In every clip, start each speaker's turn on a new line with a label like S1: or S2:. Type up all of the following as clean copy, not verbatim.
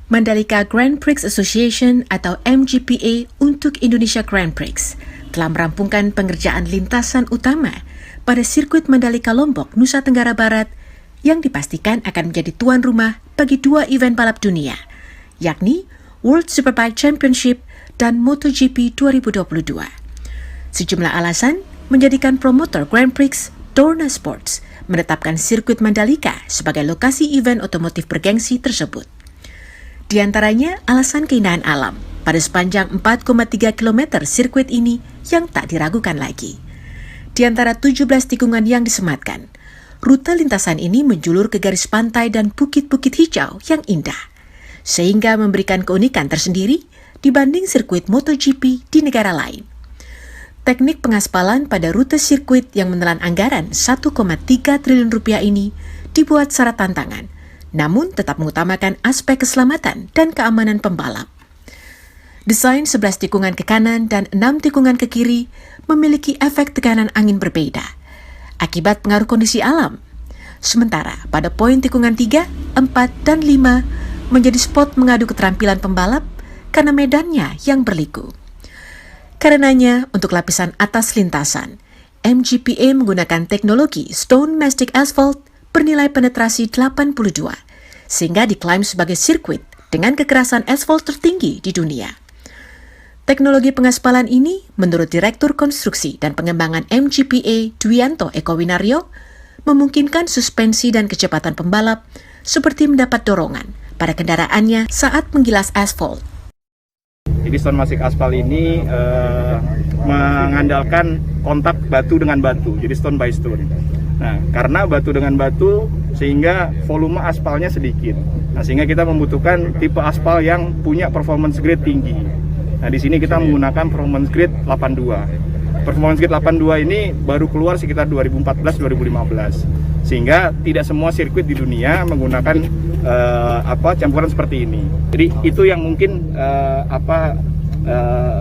S1: Mandalika Grand Prix Association atau MGPA untuk Indonesia Grand Prix telah merampungkan pengerjaan lintasan utama pada sirkuit Mandalika Lombok, Nusa Tenggara Barat yang dipastikan akan menjadi tuan rumah bagi dua event balap dunia, yakni World Superbike Championship dan MotoGP 2022. Sejumlah alasan menjadikan promotor Grand Prix Dorna Sports menetapkan sirkuit Mandalika sebagai lokasi event otomotif bergengsi tersebut. Di antaranya alasan keindahan alam pada sepanjang 4,3 km sirkuit ini yang tak diragukan lagi. Di antara 17 tikungan yang disematkan, rute lintasan ini menjulur ke garis pantai dan bukit-bukit hijau yang indah, sehingga memberikan keunikan tersendiri dibanding sirkuit MotoGP di negara lain. Teknik pengaspalan pada rute sirkuit yang menelan anggaran 1,3 triliun rupiah ini dibuat syarat tantangan, namun tetap mengutamakan aspek keselamatan dan keamanan pembalap. Desain 11 tikungan ke kanan dan 6 tikungan ke kiri memiliki efek tekanan angin berbeda akibat pengaruh kondisi alam. Sementara pada poin tikungan 3, 4, dan 5 menjadi spot mengadu keterampilan pembalap karena medannya yang berliku. Karenanya, untuk lapisan atas lintasan, MGPA menggunakan teknologi Stone Mastic Asphalt bernilai penetrasi 82, sehingga diklaim sebagai sirkuit dengan kekerasan asfal tertinggi di dunia. Teknologi pengaspalan ini, menurut Direktur Konstruksi dan Pengembangan MGPA Dwianto Eko Winario, memungkinkan suspensi dan kecepatan pembalap seperti mendapat dorongan pada kendaraannya saat menggilas asfal.
S2: Jadi Stone Mastic Asphalt ini mengandalkan kontak batu dengan batu, jadi stone by stone. Nah, karena batu dengan batu sehingga volume aspalnya sedikit. Nah, sehingga kita membutuhkan tipe aspal yang punya performance grade tinggi. Nah, di sini kita menggunakan performance grade 82. Performance grade 82 ini baru keluar sekitar 2014-2015. Sehingga tidak semua sirkuit di dunia menggunakan campuran seperti ini. Jadi itu yang mungkin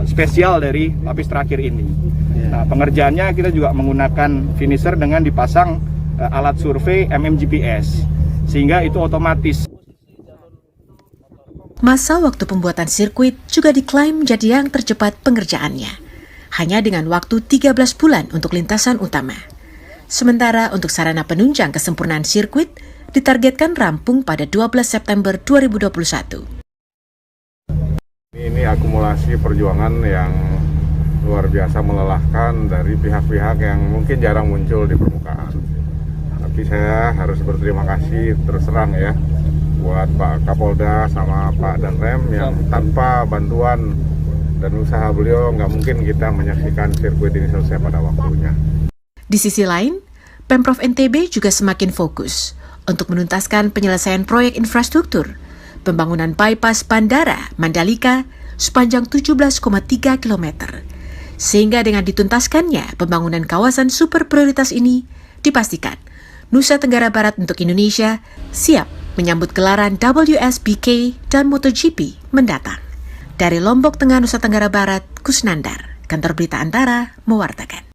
S2: spesial dari lapis terakhir ini. Nah, pengerjaannya kita juga menggunakan finisher dengan dipasang alat survei MMGPS, sehingga itu otomatis.
S1: Masa waktu pembuatan sirkuit juga diklaim menjadi yang tercepat pengerjaannya, hanya dengan waktu 13 bulan untuk lintasan utama. Sementara untuk sarana penunjang kesempurnaan sirkuit ditargetkan rampung pada 12 September 2021.
S3: Ini akumulasi perjuangan yang luar biasa melelahkan dari pihak-pihak yang mungkin jarang muncul di permukaan. Tapi saya harus berterima kasih terus terang ya buat Pak Kapolda sama Pak Danrem yang tanpa bantuan dan usaha beliau nggak mungkin kita menyaksikan sirkuit ini selesai pada waktunya.
S1: Di sisi lain, Pemprov NTB juga semakin fokus untuk menuntaskan penyelesaian proyek infrastruktur pembangunan bypass Bandara Mandalika sepanjang 17,3 km. Sehingga dengan dituntaskannya pembangunan kawasan super prioritas ini, dipastikan Nusa Tenggara Barat untuk Indonesia siap menyambut gelaran WSBK dan MotoGP mendatang. Dari Lombok Tengah, Nusa Tenggara Barat, Kusnandar, Kantor Berita Antara, mewartakan.